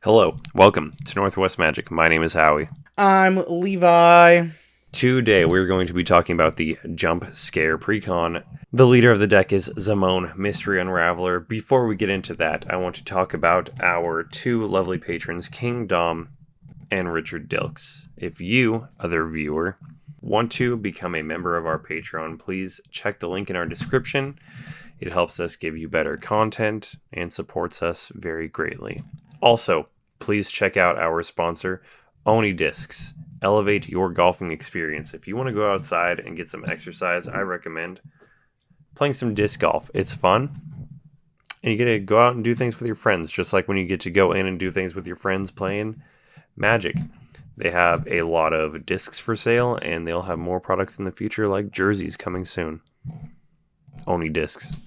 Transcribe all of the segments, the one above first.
Hello, welcome to Northwest Magic. My name is Howie. I'm Levi. Today we're going to be talking about the Jump Scare Precon. The leader of the deck is Zimone, Mystery Unraveler. Before we get into that, I want to talk about our two lovely patrons, King Dom and Richard Dilkes. If you, other viewer, want to become a member of our Patreon, please check the link in our description. It helps us give you better content and supports us very greatly. Also, please check out our sponsor, Oni Discs. Elevate your golfing experience. If you want to go outside and get some exercise, I recommend playing some disc golf. It's fun, and you get to go out and do things with your friends, just like when you get to go in and do things with your friends playing Magic. They have a lot of discs for sale, and they'll have more products in the future, like jerseys coming soon. Oni Discs.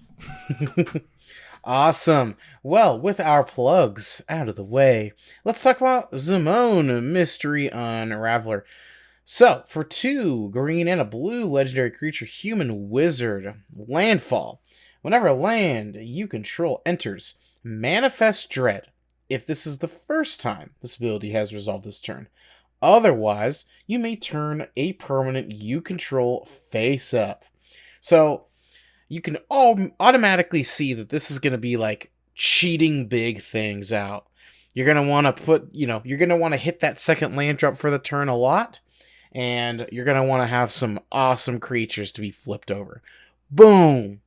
Awesome. Well, with our plugs out of the way, let's talk about Zimone, Mystery Unraveler. So, for 2 green and a blue legendary creature, human wizard, landfall. Whenever a land you control enters, manifest dread. If this is the first time this ability has resolved this turn. Otherwise, you may turn a permanent you control face up. So, you can automatically see that this is going to be like cheating big things out. You're going to want to you're going to want to hit that second land drop for the turn a lot. And you're going to want to have some awesome creatures to be flipped over. Boom!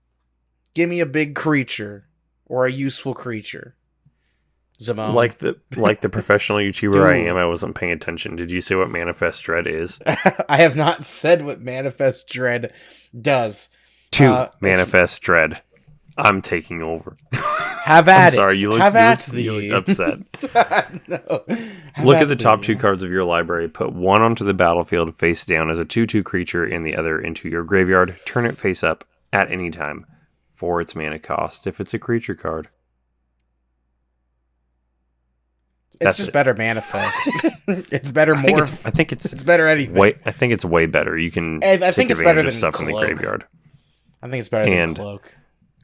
Give me a big creature or a useful creature. Zimone. Like the professional YouTuber I am, I wasn't paying attention. Did you say what Manifest Dread is? I have not said what Manifest Dread does. 2, Manifest Dread. I'm taking over. Have at it. Sorry, you look upset. No. Look at the top 2 cards of your library. Put one onto the battlefield face down as a 2/2 creature and the other into your graveyard. Turn it face up at any time for its mana cost if it's a creature card. It's just better manifest. It's better more. I think it's better anything. I think it's way better. You can I think it's better than stuff Cloak. in the graveyard. I think it's better than Cloak.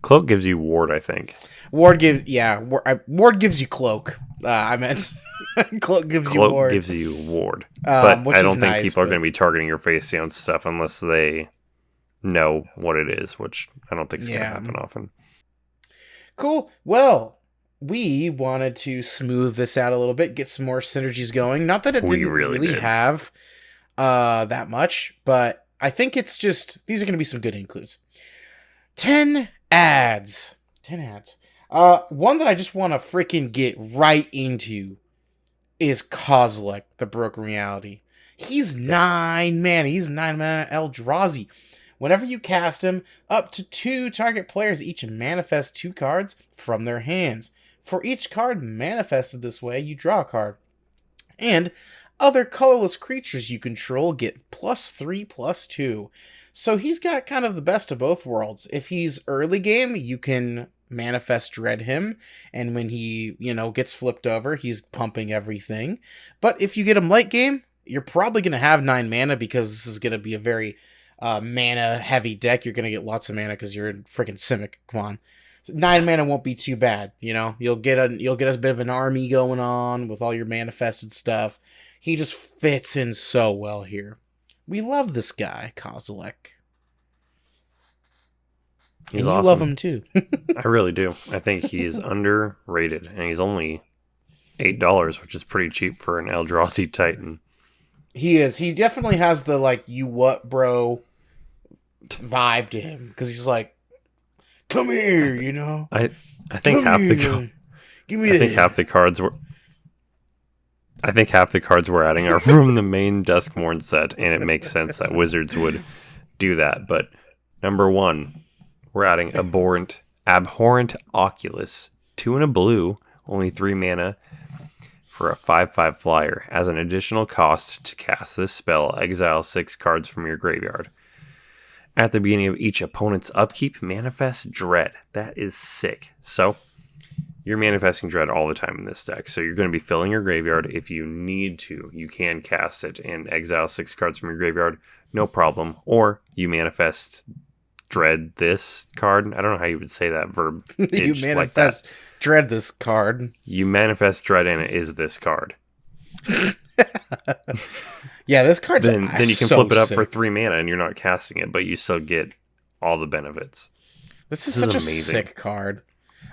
Cloak gives you Ward, I think. Ward gives you Cloak. I meant Cloak gives you Ward. Cloak gives you Ward. But I don't think people are going to be targeting your face down stuff unless they know what it is, which I don't think is going to happen often. Cool. Well, we wanted to smooth this out a little bit, get some more synergies going. Not that it didn't really have that much, but I think it's just, these are going to be some good includes. 10 ads. One that I just want to freaking get right into is Kozilek, the Broken Reality. He's 9 mana. He's 9 mana Eldrazi. Whenever you cast him, up to 2 target players each manifest 2 cards from their hands. For each card manifested this way, you draw a card. And other colorless creatures you control get +3/+2. So he's got kind of the best of both worlds. If he's early game, you can manifest dread him, and when he, gets flipped over, he's pumping everything. But if you get him late game, you're probably going to have 9 mana because this is going to be a very mana heavy deck. You're going to get lots of mana because you're in freaking Simic. Come on. 9 mana won't be too bad, You'll get a bit of an army going on with all your manifested stuff. He just fits in so well here. We love this guy, Kozilek. He's and awesome. You love him too. I really do. I think he's underrated, and he's only $8, which is pretty cheap for an Eldrazi Titan. He is. He definitely has the you what bro vibe to him because he's like, come here, I think half the cards were. I think half the cards we're adding are from the main Duskmourn set, and it makes sense that Wizards would do that. But number 1, we're adding Abhorrent Oculus, 2 and a blue, only 3 mana for a 5/5 flyer. As an additional cost to cast this spell, exile 6 cards from your graveyard. At the beginning of each opponent's upkeep, manifest dread. That is sick. So you're manifesting dread all the time in this deck. So you're going to be filling your graveyard. If you need to, you can cast it and exile 6 cards from your graveyard. No problem. Or you manifest dread this card. I don't know how you would say that verb. You manifest dread this card. You manifest dread and it is this card. Yeah, this card's then you can so flip it up sick. for 3 mana and you're not casting it, but you still get all the benefits. This is such amazing. A sick card.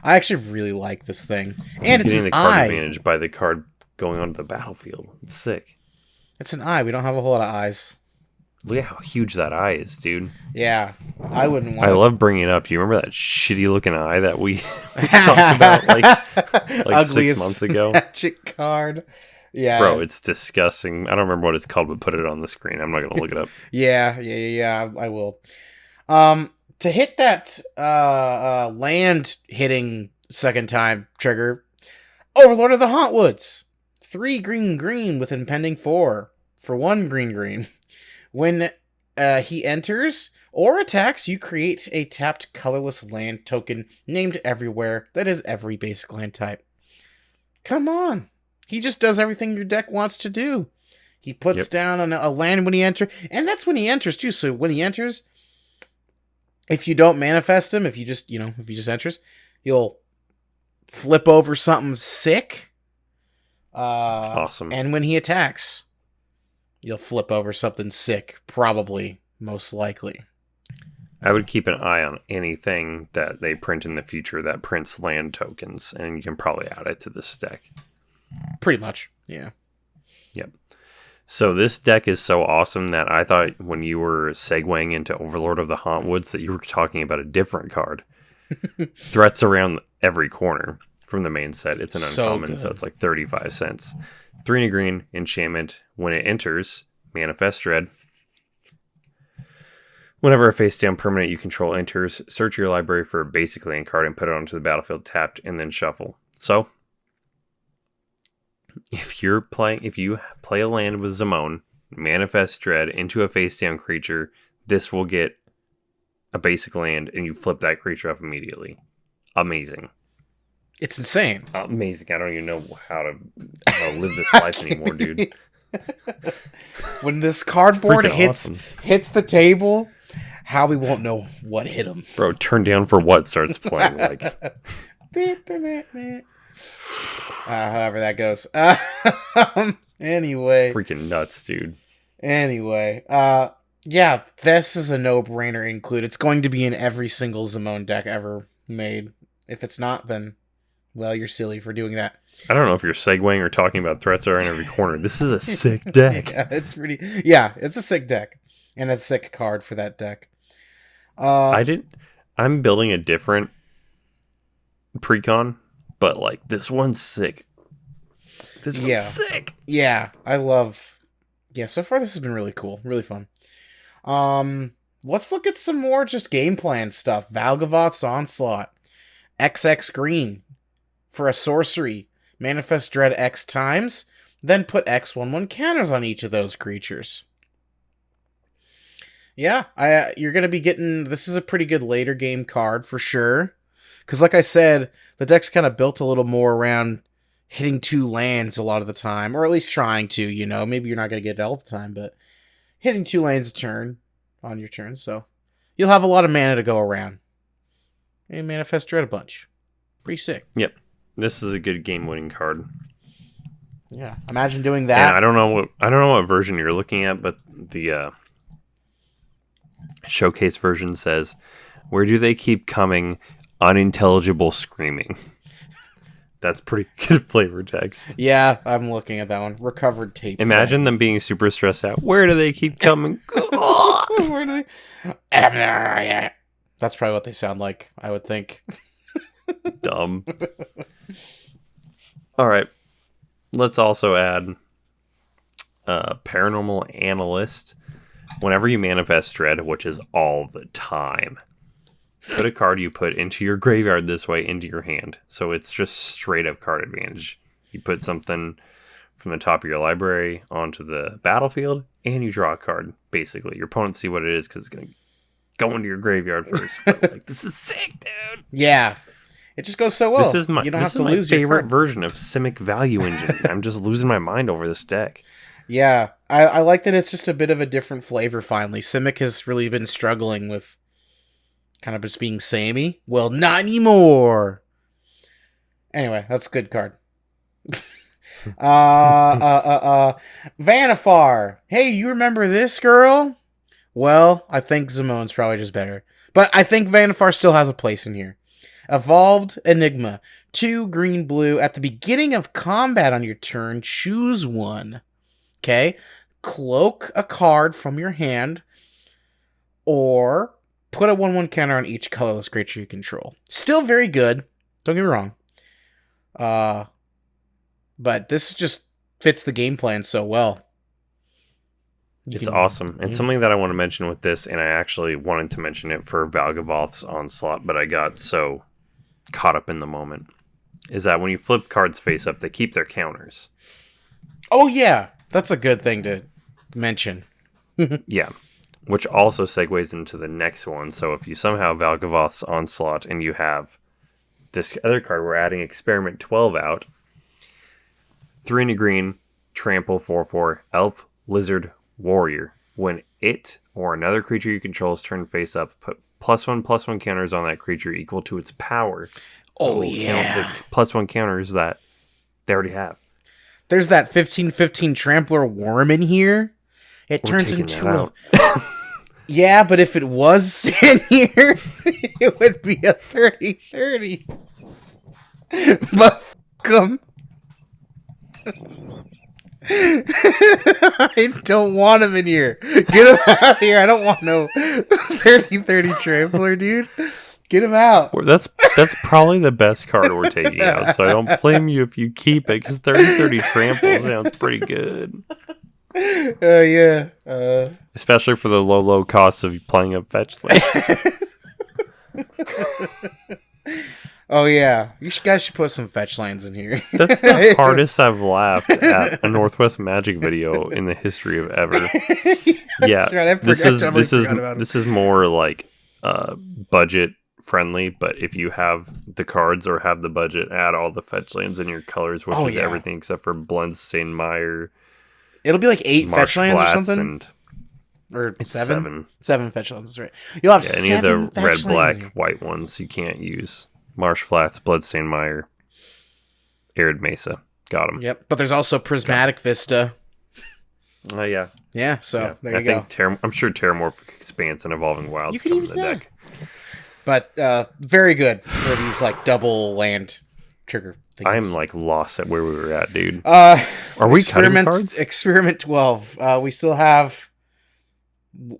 I actually really like this thing. And it's getting an the card eye. advantage by the card going onto the battlefield. It's sick. It's an eye. We don't have a whole lot of eyes. Look at how huge that eye is, dude. Yeah, I wouldn't want. I love bringing it up. Do you remember that shitty looking eye that we talked about like 6 months ago? Magic card. Yeah, bro, it's disgusting. I don't remember what it's called, but put it on the screen. I'm not gonna look it up. Yeah. I will. To hit that land hitting second time trigger, Overlord of the Hauntwoods. 3 green with impending 4 for 1 green. When he enters or attacks, you create a tapped colorless land token named Everywhere that is every basic land type. Come on. He just does everything your deck wants to do. He puts down on a land when he enters, and that's when he enters too. So when he enters, if you don't manifest him, if he just enters, you'll flip over something sick. Awesome. And when he attacks, you'll flip over something sick, probably, most likely. I would keep an eye on anything that they print in the future that prints land tokens, and you can probably add it to this deck. Pretty much, yeah. Yep. So this deck is so awesome that I thought when you were segueing into Overlord of the Hauntwoods that you were talking about a different card. Threats around every corner from the main set. It's an uncommon, so it's like 35 cents. 3 and a green, enchantment. When it enters, manifest dread. Whenever a face-down permanent you control enters, search your library for a basic land card and put it onto the battlefield tapped, and then shuffle. So, if you play a land with Zimone, manifest dread into a face-down creature, this will get a basic land, and you flip that creature up immediately. Amazing. It's insane. Amazing. I don't even know how to live this life anymore, dude. When this cardboard hits the table, Howie won't know what hit him. Bro, turn down for what starts playing. Like, however that goes. Anyway. Freaking nuts, dude. Anyway. Yeah, this is a no-brainer include. It's going to be in every single Zimone deck ever made. If it's not, then, well, you're silly for doing that. I don't know if you're segueing or talking about threats are in every corner. This is a sick deck. It's a sick deck. And a sick card for that deck. I'm building a different Precon, but like this one's sick. This one's sick. Yeah, so far this has been really cool, really fun. Let's look at some more just game plan stuff. Valgavoth's Onslaught. XX green for a sorcery. Manifest dread X times, then put X/1/1 counters on each of those creatures. Yeah, you're going to be getting... This is a pretty good later game card for sure. Because like I said, the deck's kind of built a little more around hitting 2 lands a lot of the time. Or at least trying to, Maybe you're not going to get it all the time, but hitting 2 lands on your turn. So you'll have a lot of mana to go around. And Manifest Dread a bunch. Pretty sick. Yep. This is a good game-winning card. Yeah, imagine doing that. And I don't know what version you're looking at, but the showcase version says, "Where do they keep coming? Unintelligible screaming." That's pretty good flavor text. Yeah, I'm looking at that one. Recovered tape. Imagine them being super stressed out. Where do they keep coming? Where do they? That's probably what they sound like, I would think. Dumb. All right. Let's also add Paranormal Analyst. Whenever you manifest dread, which is all the time, put a card you put into your graveyard this way into your hand. So it's just straight up card advantage. You put something from the top of your library onto the battlefield, and you draw a card, basically. Your opponents see what it is because it's going to go into your graveyard first. But, this is sick, dude. Yeah. It just goes so well. This is my favorite version of Simic Value Engine. I'm just losing my mind over this deck. Yeah, I like that it's just a bit of a different flavor finally. Simic has really been struggling with kind of just being samey. Well, not anymore. Anyway, that's a good card. Vanifar. Hey, you remember this girl? Well, I think Zimone's probably just better. But I think Vanifar still has a place in here. Evolved Enigma. 2 green-blue. At the beginning of combat on your turn, choose one. Okay? Cloak a card from your hand. Or put a 1/1 counter on each colorless creature you control. Still very good. Don't get me wrong. But this just fits the game plan so well. It's awesome. And something that I want to mention with this, and I actually wanted to mention it for Valgavoth's Onslaught, but I got so caught up in the moment, is that when you flip cards face up, they keep their counters. Oh, yeah. That's a good thing to mention. Yeah. Which also segues into the next one. So if you somehow Valgavoth's Onslaught and you have this other card, we're adding Experiment 12 out. 3 and a green, trample 4/4, elf, lizard, warrior. When it or another creature you control is turned face up, put +1/+1 counters on that creature equal to its power. Oh, yeah. Count the +1 counters that they already have. There's that 15/15 trampler worm in here. It turns into a... Yeah, but if it was in here, it would be a 30/30. But f*** 'em. I don't want him in here. Get him out of here. I don't want no 30/30 trampler, dude. Get him out. That's probably the best card we're taking out, so I don't blame you if you keep it, because 30/30 trample sounds pretty good. Yeah. Especially for the low cost of playing a fetch land. Oh, yeah. Guys should put some fetch lands in here. That's the hardest I've laughed at a Northwest Magic video in the history of ever. Yeah, right. this is more like budget friendly, but if you have the cards or have the budget, add all the fetch lands in your colors, which is everything except for Bloodstained Mire. It'll be like 8 fetch lands or something. Or 7? 7 fetch lands, right. You'll have 7 any of the red, lands black, white ones you can't use. Marsh Flats, Bloodstained Mire, Arid Mesa. Got them. Yep, but there's also Prismatic Vista. Oh, yeah. Yeah, so there you go. I'm sure Terramorphic Expanse and Evolving Wilds come in the deck. But very good for these like double land trigger things. I'm like lost at where we were at, dude. Are we cutting cards? Experiment 12. We still have... we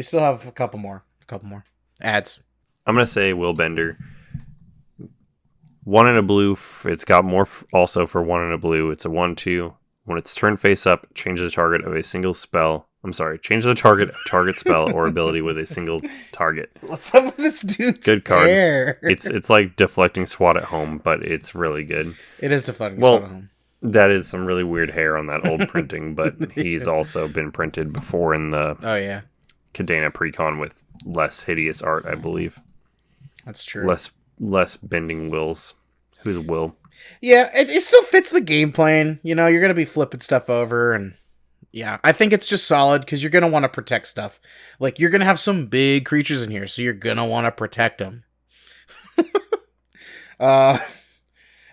still have a couple more ads. I'm going to say Willbender. 1 and a blue. It's got more also for 1 and a blue. It's a 1/2. When it's turned face up, change the target of a single spell. Change the target spell or ability with a single target. What's up with this dude's good card. hair? It's like deflecting SWAT at home, but it's really good. It is deflecting SWAT at home. That is some really weird hair on that old printing, but he's also been printed before in the Cadena Precon with less hideous art, I believe. That's true. Less bending wills. Who's Will? Yeah, it still fits the game plan. You know, you're going to be flipping stuff over, and yeah, I think it's just solid because you're going to want to protect stuff. Like, you're going to have some big creatures in here, so you're going to want to protect them.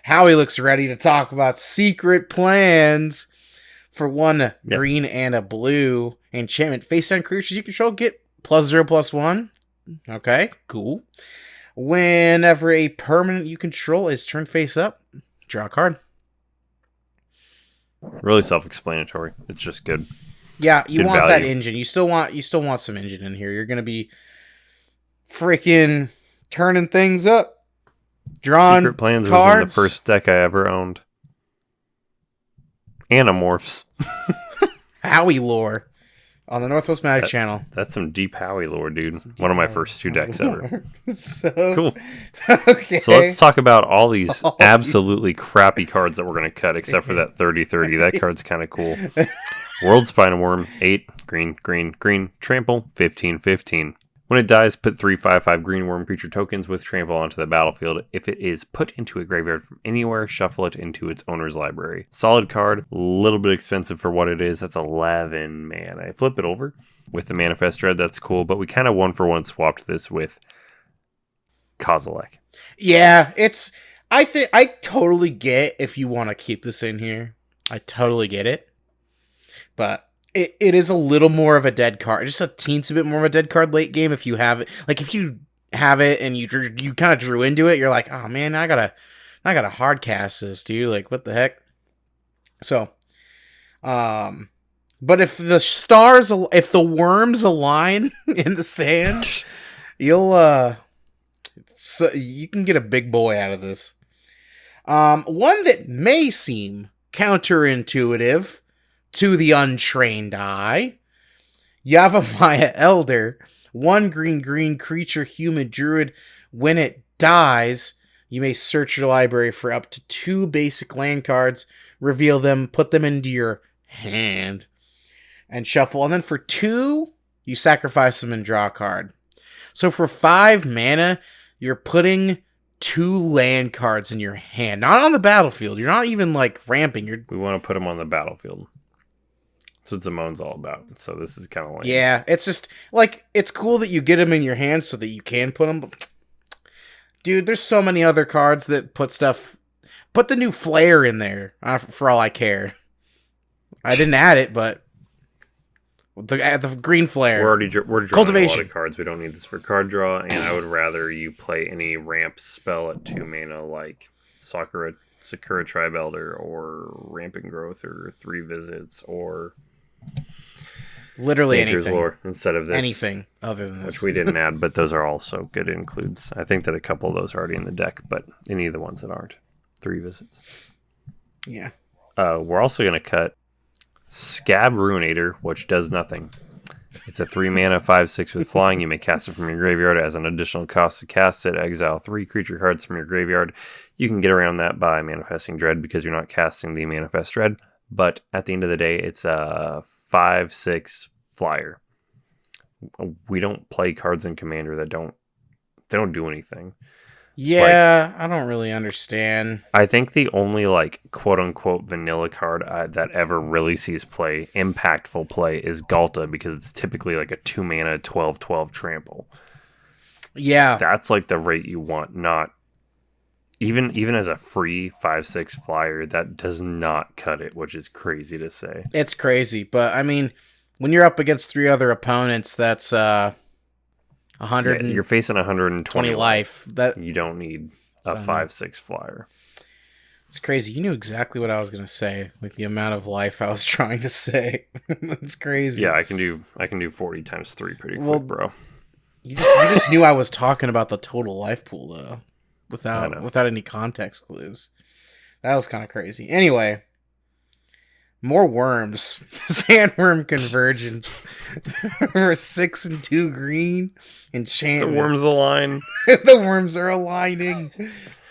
Howie looks ready to talk about secret plans for 1 green and a blue enchantment. Face down creatures you control get +0/+1. Okay, cool. Whenever a permanent you control is turned face up, draw a card. Really self-explanatory. It's just good. Yeah, you good want value. that engine. You still want some engine in here. You're gonna be freaking turning things up. Drawing Secret Plans cards. was in the first deck I ever owned. Animorphs. Howie lore. On the Northwest Magic channel. That's some deep Howie lore, dude. One of my first 2 decks ever. So cool. Okay. So let's talk about all these absolutely crappy cards that we're going to cut, except for that 30/30. That card's kind of cool. World Spinal Worm, 8, green, trample, 15/15. When it dies, put 3/5/5 green worm creature tokens with trample onto the battlefield. If it is put into a graveyard from anywhere, shuffle it into its owner's library. Solid card, a little bit expensive for what it is. That's 11 mana. I flip it over with the Manifest Dread. That's cool, but we kind of 1-for-1 swapped this with Kozilek. Yeah, I totally get if you want to keep this in here. I totally get it. But it is a little more of a dead card. Just a teensy bit more of a dead card late game if you have it. Like, if you have it and you kind of drew into it, you're like, oh man, I gotta hard cast this, dude. Like, what the heck? So, but if the worms align in the sand, you can get a big boy out of this. One that may seem counterintuitive to the untrained eye, Yavimaya Elder, 1 green creature, human druid. When it dies, you may search your library for up to 2 basic land cards, reveal them, put them into your hand, and shuffle. And then for 2, you sacrifice them and draw a card. So for 5 mana, you're putting 2 land cards in your hand, not on the battlefield. You're not even like ramping. We want to put them on the battlefield. That's what Zimone's all about. So this is kind of like... Yeah, it's just, like, it's cool that you get them in your hand so that you can put them. But, dude, there's so many other cards that put stuff... Put the new Flare in there, for all I care. I didn't add it, but... The green Flare. We're drawing a lot of cards. We don't need this for card draw, and I would rather you play any ramp spell at 2 mana, like Sakura Tribe Elder, or Rampant Growth, or 3 Visits, or... Literally Nature's anything. Lore instead of this. Anything other than this. Which we didn't add, but those are also good includes. I think that a couple of those are already in the deck, but any of the ones that aren't. 3 Visits. Yeah. We're also going to cut Scab Ruinator, which does nothing. It's a 3 mana 5/6 with flying. You may cast it from your graveyard as an additional cost to cast it. Exile 3 creature cards from your graveyard. You can get around that by manifesting Dread because you're not casting the Manifest Dread. But at the end of the day, it's a 5/6 flyer. We don't play cards in Commander that don't do anything. Yeah, I don't really understand. I think the only, like, quote-unquote vanilla card that ever really sees impactful play is Galta, because it's typically like a 2 mana 12/12 trample. Yeah. That's like the rate you want, not... Even as a free 5/6 flyer, that does not cut it, which is crazy to say. It's crazy, but I mean, when you're up against 3 other opponents, that's 100. Yeah, you're facing 120 life. That you don't need a 5/6 flyer. It's crazy. You knew exactly what I was gonna say, like the amount of life I was trying to say. That's crazy. Yeah, I can do 40 times 3 pretty quick, bro. You just knew I was talking about the total life pool though, without any context clues. That was kind of crazy. Anyway, more worms. Sandworm Convergence. For 6 and 2 green enchantment. The worms align. The worms are aligning.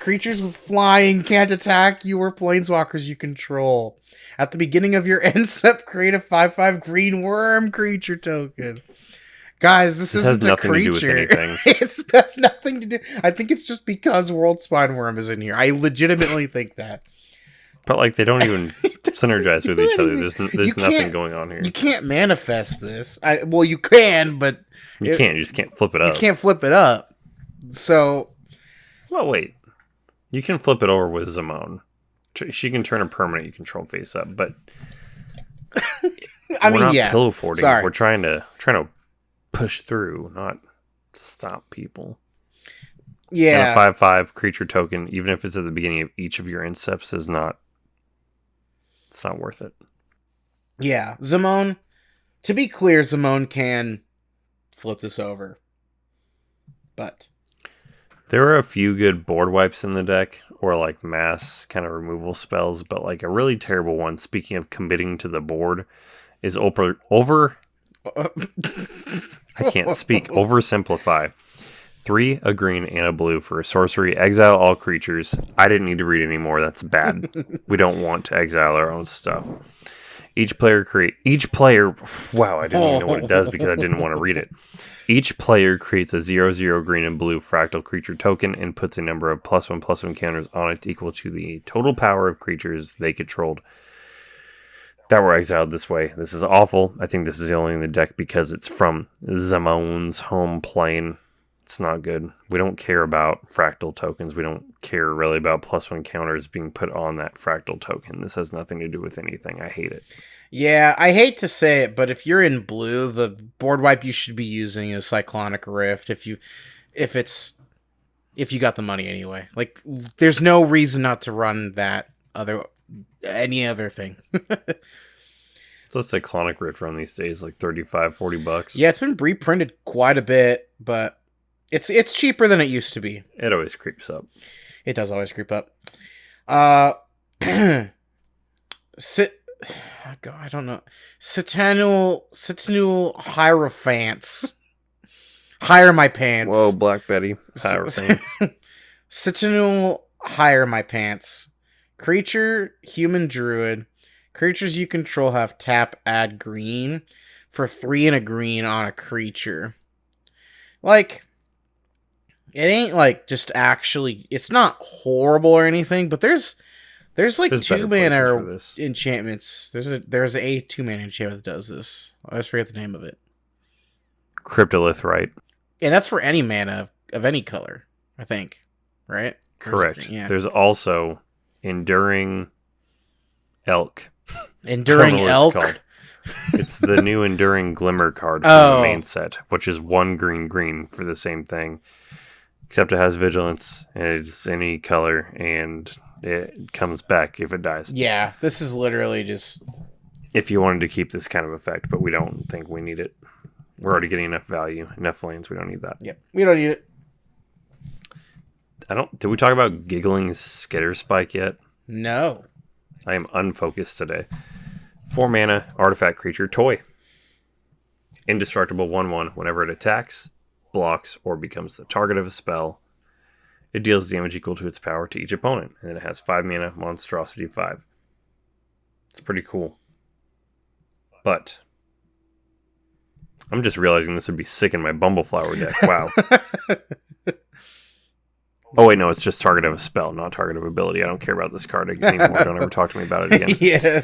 Creatures with flying can't attack you or planeswalkers you control. At the beginning of your end step, create a 5/5 green worm creature token. Guys, this isn't a creature. To do with anything. It has nothing to do. I think it's just because World Spine Worm is in here. I legitimately think that. But like they don't even synergize with each other. There's nothing going on here. You can't manifest this. Well, you can, but you can't. You just can't flip it up. You can't flip it up. So, well, wait. You can flip it over with Zimone. She can turn a permanent you control face up, but I mean, we're not yeah. pillow forting. Sorry. We're trying to push through, not stop people. Yeah. And a 5/5 creature token, even if it's at the beginning of each of your end steps, it's not worth it. Yeah. Zimone, to be clear, Zimone can flip this over. But there are a few good board wipes in the deck, or like mass kind of removal spells, but like a really terrible one, speaking of committing to the board, is over I can't speak. Oversimplify. 3, a green, and a blue for a sorcery. Exile all creatures. I didn't need to read any more. That's bad. We don't want to exile our own stuff. Wow, I didn't even know what it does because I didn't want to read it. Each player creates a 0/0 green and blue fractal creature token and puts a number of +1/+1 counters on it equal to the total power of creatures they controlled that were exiled this way. This is awful. I think this is the only in the deck because it's from Zimone's home plane. It's not good. We don't care about fractal tokens. We don't care really about +1 counters being put on that fractal token. This has nothing to do with anything. I hate it. Yeah, I hate to say it, but if you're in blue, the board wipe you should be using is Cyclonic Rift. If you got the money anyway. Like, there's no reason not to run any other thing. So Cyclonic Rift run these days, like $35-$40. Yeah, it's been reprinted quite a bit, but it's cheaper than it used to be. It always creeps up. It does always creep up. God, I don't know. Sentinel Hierophants. Hire my pants. Whoa, Black Betty. Hierophants. Sentinel Hire my pants. Creature, human druid. Creatures you control have tap, add green for 3 and a green on a creature. Like, it ain't like just actually, it's not horrible or anything, but there's like 2 mana enchantments. There's a 2 mana enchantment that does this. I always forget the name of it. Cryptolith, right? And that's for any mana of any color, I think. Right? Correct. Yeah. There's also Enduring Elk. Enduring Elk? It's the new Enduring Glimmer card from the main set, which is 1 green for the same thing. Except it has Vigilance, and it's any color, and it comes back if it dies. Yeah, this is literally just... If you wanted to keep this kind of effect, but we don't think we need it. We're already getting enough value, enough lanes, we don't need that. Yep, we don't need it. Did we talk about Giggling Skitter Spike yet? No. I am unfocused today. 4 mana, artifact creature, toy. Indestructible 1/1 whenever it attacks, blocks, or becomes the target of a spell. It deals damage equal to its power to each opponent, and then it has 5 mana, monstrosity 5. It's pretty cool. But I'm just realizing this would be sick in my Bumbleflower deck. Wow. Oh, wait, no, it's just target of a spell, not target of ability. I don't care about this card anymore. Don't ever talk to me about it again. Yeah.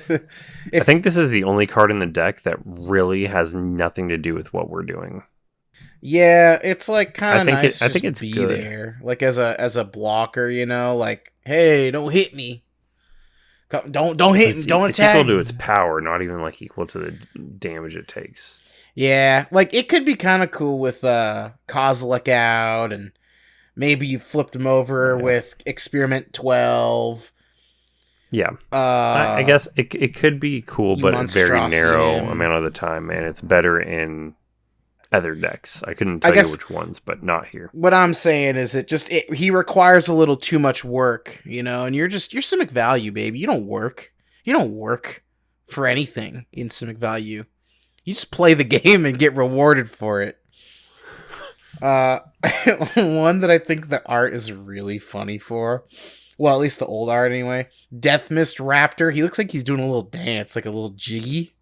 I think this is the only card in the deck that really has nothing to do with what we're doing. Yeah, it's like kind of nice. I think it's be good. There, like as a blocker, you know, like, hey, don't hit me. Don't hit me. Don't attack. It's equal to its power, not even like equal to the damage it takes. Yeah, like it could be kind of cool with Kozilek out, and maybe you flipped him over with Experiment 12. Yeah, I guess it could be cool, but very narrow amount of the time, and it's better in other decks. I couldn't tell you which ones, but not here. What I'm saying is he requires a little too much work, you know, and you're Simic Value, baby. You don't work for anything in Simic Value. You just play the game and get rewarded for it. One that I think the art is really funny for, well, at least the old art anyway. Death Mist Raptor. He looks like he's doing a little dance, like a little jiggy.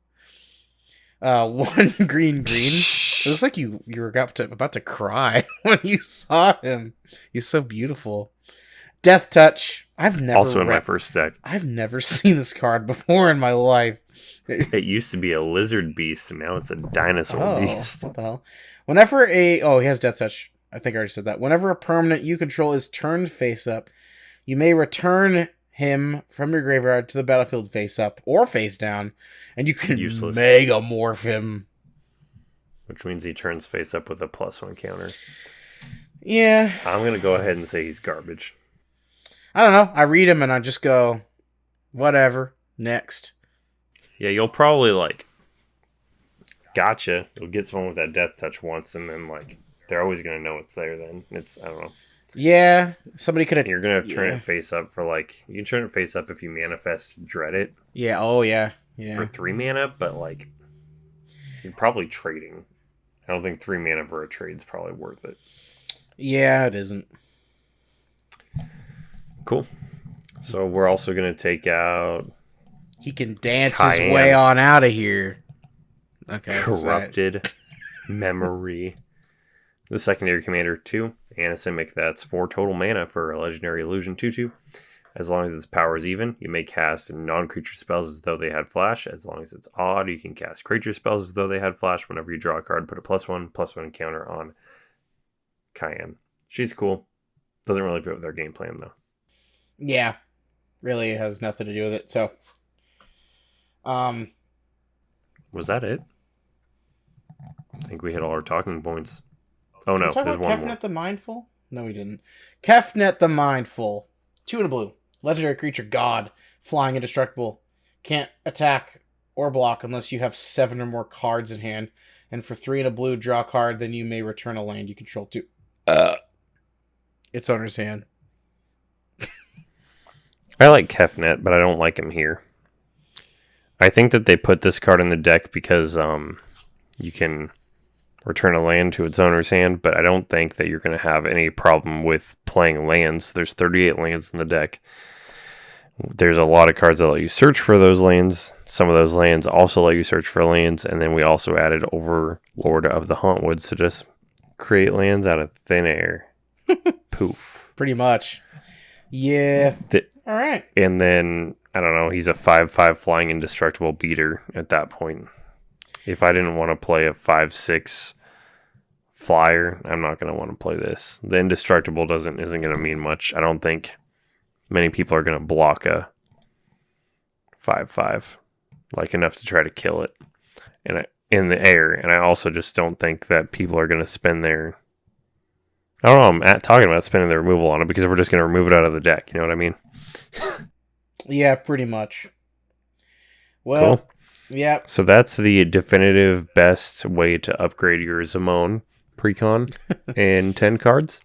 1 green. It looks like you were about to cry when you saw him. He's so beautiful. Death Touch. Also in my first deck. I've never seen this card before in my life. It used to be a lizard beast, and now it's a dinosaur beast. What the hell? Whenever he has Death Touch. I think I already said that. Whenever a permanent you control is turned face up, you may return him from your graveyard to the battlefield face up or face down, and you can megamorph him. Which means he turns face up with a +1 counter. Yeah. I'm going to go ahead and say he's garbage. I don't know. I read him and I just go, whatever. Next. Yeah, you'll probably gotcha. You'll get someone with that Death Touch once, and then they're always going to know it's there then. I don't know. Yeah. Somebody could have... You're going to turn it face up for you can turn it face up if you manifest Dread it. Yeah. Oh, yeah. Yeah. For 3 mana, but you're probably trading. I don't think 3 mana for a trade is probably worth it. Yeah, it isn't. Cool. So we're also going to take out He can dance his way on out of here. Okay. Corrupted Memory. The secondary commander, 2. Anasimic, that's 4 total mana for a legendary illusion 2/2. As long as its power is even, you may cast non-creature spells as though they had flash. As long as it's odd, you can cast creature spells as though they had flash. Whenever you draw a card, put a +1/+1 counter on Cayenne. She's cool. Doesn't really fit with our game plan, though. Yeah. Really has nothing to do with it, so... Was that it? I think we hit all our talking points. Oh no, there's one more. Kefnet the Mindful? No, we didn't. Kefnet the Mindful. 2 and a blue. Legendary creature, God. Flying Indestructible. Can't attack or block unless you have 7 or more cards in hand. And for 3 and a blue, draw a card, then you may return a land you control to its owner's hand. I like Kefnet, but I don't like him here. I think that they put this card in the deck because you can return a land to its owner's hand, but I don't think that you're going to have any problem with playing lands. There's 38 lands in the deck. There's a lot of cards that let you search for those lands. Some of those lands also let you search for lands, and then we also added Overlord of the Hauntwoods to just create lands out of thin air. Poof. Pretty much. Yeah. All right. And then, I don't know, he's a 5/5 Flying Indestructible beater at that point. If I didn't want to play a 5/6 flyer, I'm not going to want to play this. The Indestructible isn't going to mean much. I don't think many people are going to block a 5/5 like enough to try to kill it in the air. And I also just don't think that people are going to spend their... I don't know, I'm talking about spending the removal on it because we're just going to remove it out of the deck. You know what I mean? Yeah, pretty much. Well, cool. Yeah. So that's the definitive best way to upgrade your Zimone Precon in 10 cards.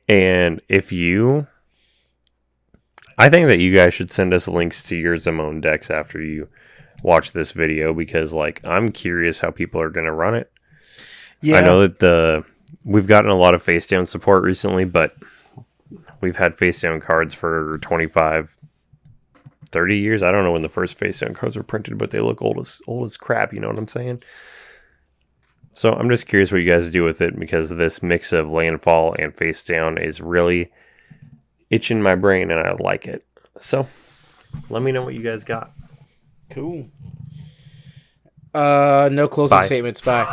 And I think that you guys should send us links to your Zimone decks after you watch this video because, I'm curious how people are going to run it. Yeah. I know that we've gotten a lot of face down support recently, but we've had face down cards for 25, 30 years. I don't know when the first face down cards were printed, but they look old as crap. You know what I'm saying? So I'm just curious what you guys do with it because this mix of landfall and face down is really itching my brain and I like it. So let me know what you guys got. Cool. No closing statements. Bye.